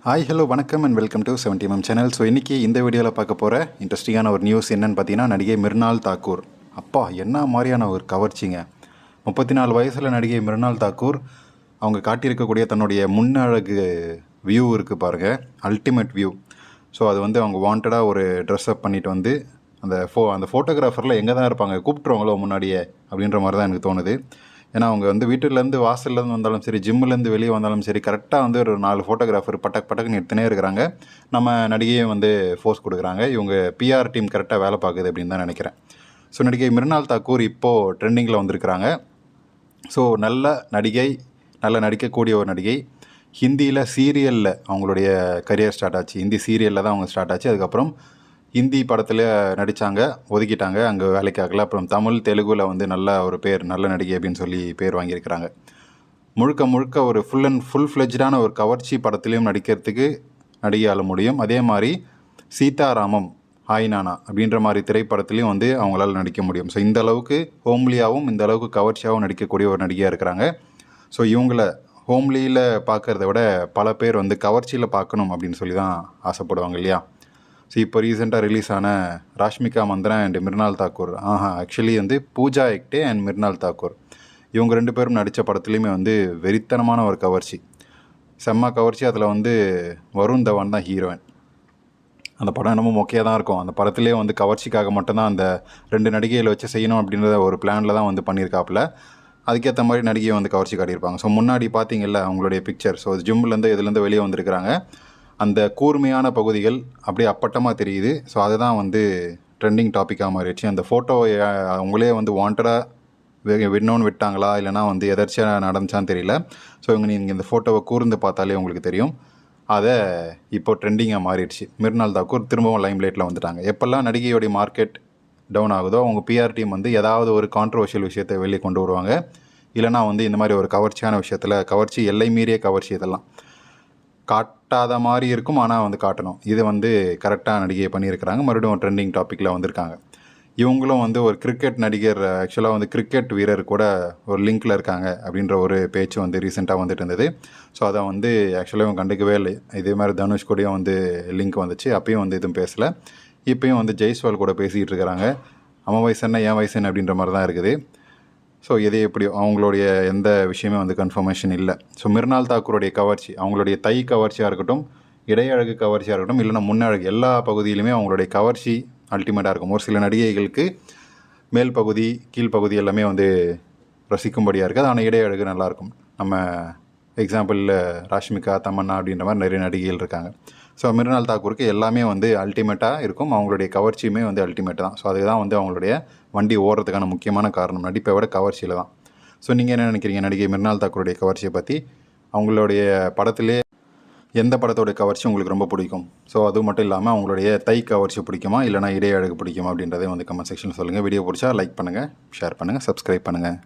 Hi hello வணக்கம் and welcome to 70mm channel. So இன்றைக்கி இந்த வீடியோவில் பார்க்க போகிற இன்ட்ரெஸ்டிங்கான ஒரு நியூஸ் என்னென்னு பார்த்தீங்கன்னா, நடிகை மிர்னால் தாக்கூர். அப்பா என்ன மாதிரியான ஒரு கவர்ச்சிங்க. 34 வயசில் நடிகை மிர்னால் தாக்கூர் அவங்க காட்டியிருக்கக்கூடிய தன்னுடைய முன்னழகு வியூ இருக்குது பாருங்கள், அல்டிமேட் வியூ. ஸோ அது வந்து அவங்க வாண்டடாக ஒரு ட்ரெஸ்அப் பண்ணிட்டு வந்து அந்த ஃபோட்டோகிராஃபரில் எங்கே தான் இருப்பாங்க, கூப்பிட்ருவாங்களோ முன்னாடியே அப்படின்ற மாதிரி தான் எனக்கு தோணுது. ஏன்னா அவங்க வந்து வீட்டிலேருந்து வாசல்லேருந்து வந்தாலும் சரி, ஜிம்முலேருந்து வெளியே வந்தாலும் சரி, கரெக்டாக வந்து ஒரு 4 ஃபோட்டோகிராஃபர் பட்டக்குன்னு எடுத்துனே இருக்கிறாங்க. நம்ம நடிகையை வந்து ஃபோர்ஸ் கொடுக்குறாங்க. இவங்க பிஆர் டீம் கரெக்டாக வேலை பார்க்குது அப்படின்னு தான் நினைக்கிறேன். ஸோ நடிகை மிர்னால் தாக்கூர் இப்போது ட்ரெண்டிங்கில் வந்திருக்கிறாங்க. ஸோ நல்ல நடிகை, நல்ல நடிக்கக்கூடிய ஒரு நடிகை. ஹிந்தியில் சீரியலில் அவங்களுடைய கரியர் ஸ்டார்ட் ஆச்சு. ஹிந்தி சீரியலில் தான் அவங்க ஸ்டார்ட் ஆச்சு. அதுக்கப்புறம் ஹிந்தி படத்தில் நடித்தாங்க, ஒதுக்கிட்டாங்க, அங்கே வேலைக்காகல. அப்புறம் தமிழ் தெலுங்கில் வந்து நல்ல ஒரு பேர், நல்ல நடிகை அப்படின்னு சொல்லி பேர் வாங்கியிருக்கிறாங்க. முழுக்க ஒரு ஃபுல் ஃப்ளெஜ்டான ஒரு கவர்ச்சி படத்துலேயும் நடிக்கிறதுக்கு நடிகையால் முடியும். அதே மாதிரி சீதாராமம், ஹாய் நானா அப்படின்ற மாதிரி திரைப்படத்துலேயும் வந்து அவங்களால நடிக்க முடியும். ஸோ இந்த அளவுக்கு ஹோம்லியாகவும் இந்த அளவுக்கு கவர்ச்சியாகவும் நடிக்கக்கூடிய ஒரு நடிகையாக இருக்கிறாங்க. ஸோ இவங்கள ஹோம்லியில் பார்க்குறத விட பல பேர் வந்து கவர்ச்சியில் பார்க்கணும் அப்படின்னு சொல்லி தான் ஆசைப்படுவாங்க இல்லையா. ஸோ இப்போ ரீசெண்டாக ரிலீஸ் ஆன ராஷ்மிகா மந்தனா அண்ட் மிர்னால் தாக்கூர், ஆக்சுவலி வந்து பூஜா ஹெக்டே அண்ட் மிர்னால் தாக்கூர், இவங்க 2 பேரும் நடித்த படத்துலேயுமே வந்து வெறித்தனமான ஒரு கவர்ச்சி, செம்ம கவர்ச்சி. அதில் வந்து வருண் தவான் தான் ஹீரோயின். அந்த படம் என்னமோ மொக்கையாக தான் இருக்கும். அந்த படத்துலேயே வந்து கவர்ச்சிக்காக மட்டும்தான் அந்த 2 நடிகைகளை வச்சு செய்யணும் அப்படின்றத ஒரு பிளானில் தான் வந்து பண்ணியிருக்காப்புல. அதுக்கேற்ற மாதிரி நடிகையை வந்து கவர்ச்சி காட்டியிருப்பாங்க. ஸோ முன்னாடி பார்த்தீங்கல்ல அவங்களுடைய பிக்சர். ஸோ ஜிம்லேருந்து இதுலேருந்து வெளியே வந்திருக்கிறாங்க. அந்த கூர்மையான பகுதிகள் அப்படியே அப்பட்டமாக தெரியுது. ஸோ அதுதான் வந்து ட்ரெண்டிங் டாப்பிக்காக மாறிடுச்சு. அந்த ஃபோட்டோவை அவங்களே வந்து வாண்டடாக விடணும்னு விட்டாங்களா, இல்லைனா வந்து எதர்ச்சியாக நடந்துச்சான்னு தெரியல. ஸோ நீங்கள் இந்த ஃபோட்டோவை கூர்ந்து பார்த்தாலே உங்களுக்கு தெரியும். அதை இப்போ ட்ரெண்டிங்காக மாறிடுச்சு. மிர்னால் தாக்கூர் திரும்பவும் லைம்லைட்டில் வந்துட்டாங்க. எப்போல்லாம் நடிகையோடைய மார்க்கெட் டவுன் ஆகுதோ அவங்க பிஆர் டீம் வந்து ஏதாவது ஒரு கான்ட்ரவர்ஷியல் விஷயத்தை வெளியே கொண்டு வருவாங்க. இல்லைனா வந்து இந்த மாதிரி ஒரு கவர்ச்சியான விஷயத்தில், கவர்ச்சி எல்லை மீறிய கவர்ச்சி இதெல்லாம் காட்டாத மாதிரி இருக்கும், ஆனால் வந்து காட்டணும். இது வந்து கரெக்டாக நடிகை பண்ணியிருக்கிறாங்க. மறுபடியும் ட்ரெண்டிங் டாப்பிக்கில் வந்திருக்காங்க. இவங்களும் வந்து ஒரு கிரிக்கெட் நடிகர், ஆக்சுவலாக வந்து கிரிக்கெட் வீரர் கூட ஒரு லிங்க்கில் இருக்காங்க அப்படின்ற ஒரு பேச்சு வந்து ரீசெண்டாக வந்துட்டு இருந்தது. ஸோ அதை வந்து ஆக்சுவலாக இவங்க கண்டுக்கவே இல்லை. இதே மாதிரி தனுஷ் கூடயும் வந்து லிங்க் வந்துச்சு. அப்பயும் வந்து எதுவும் பேசலை. இப்போயும் வந்து ஜெய்ஸ்வால் கூட பேசிகிட்டு இருக்கிறாங்க. அவன் வயசு என்ன என் வயசு என்ன அப்படின்ற மாதிரி தான் இருக்குது. ஸோ எது எப்படியோ அவங்களுடைய எந்த விஷயமே வந்து கன்ஃபர்மேஷன் இல்லை. ஸோ மிர்னால் தாக்கூருடைய கவர்ச்சி, அவங்களுடைய தை கவர்ச்சியாக இருக்கட்டும், இடையழகு கவர்ச்சியாக இருக்கட்டும், இல்லைனா முன்னழகு, எல்லா பகுதியிலுமே அவங்களுடைய கவர்ச்சி அல்டிமேட்டாக இருக்கும். ஒரு சில நடிகைகளுக்கு மேல் பகுதி கீழ்ப்பகுதி எல்லாமே வந்து ரசிக்கும்படியாக இருக்குது. ஆனால் இடையழகு நல்லாயிருக்கும். நம்ம எக்ஸாம்பிளில் ராஷ்மிகா, தமன்னா அப்படின்ற மாதிரி நிறைய நடிகைகள் இருக்காங்க. ஸோ மிர்னால் தாக்கூருக்கு எல்லாமே வந்து அல்டிமேட்டாக இருக்கும். அவங்களுடைய கவர்ச்சியுமே வந்து அல்டிமேட் தான். ஸோ அதுதான் வந்து அவங்களுடைய வண்டி ஓடுறதுக்கான முக்கியமான காரணம், நடிப்பை விட கவர்ச்சியில் தான். ஸோ நீங்கள் என்ன நினைக்கிறீங்க நடிகை மிர்னால் தாக்கூருடைய கவர்ச்சியை பற்றி? அவங்களுடைய படத்திலே எந்த படத்தோடைய கவர்ச்சி உங்களுக்கு ரொம்ப பிடிக்கும்? ஸோ அது மட்டும் இல்லாமல் அவங்களுடைய தை கவர்ச்சி பிடிக்குமா, இல்லைனா இடையழகு பிடிக்குமா அப்படின்றதே வந்து கமெண்ட் செக்ஷனில் சொல்லுங்கள். வீடியோ பிடிச்சா லைக் பண்ணுங்கள், ஷேர் பண்ணுங்கள், சப்ஸ்கிரைப் பண்ணுங்கள்.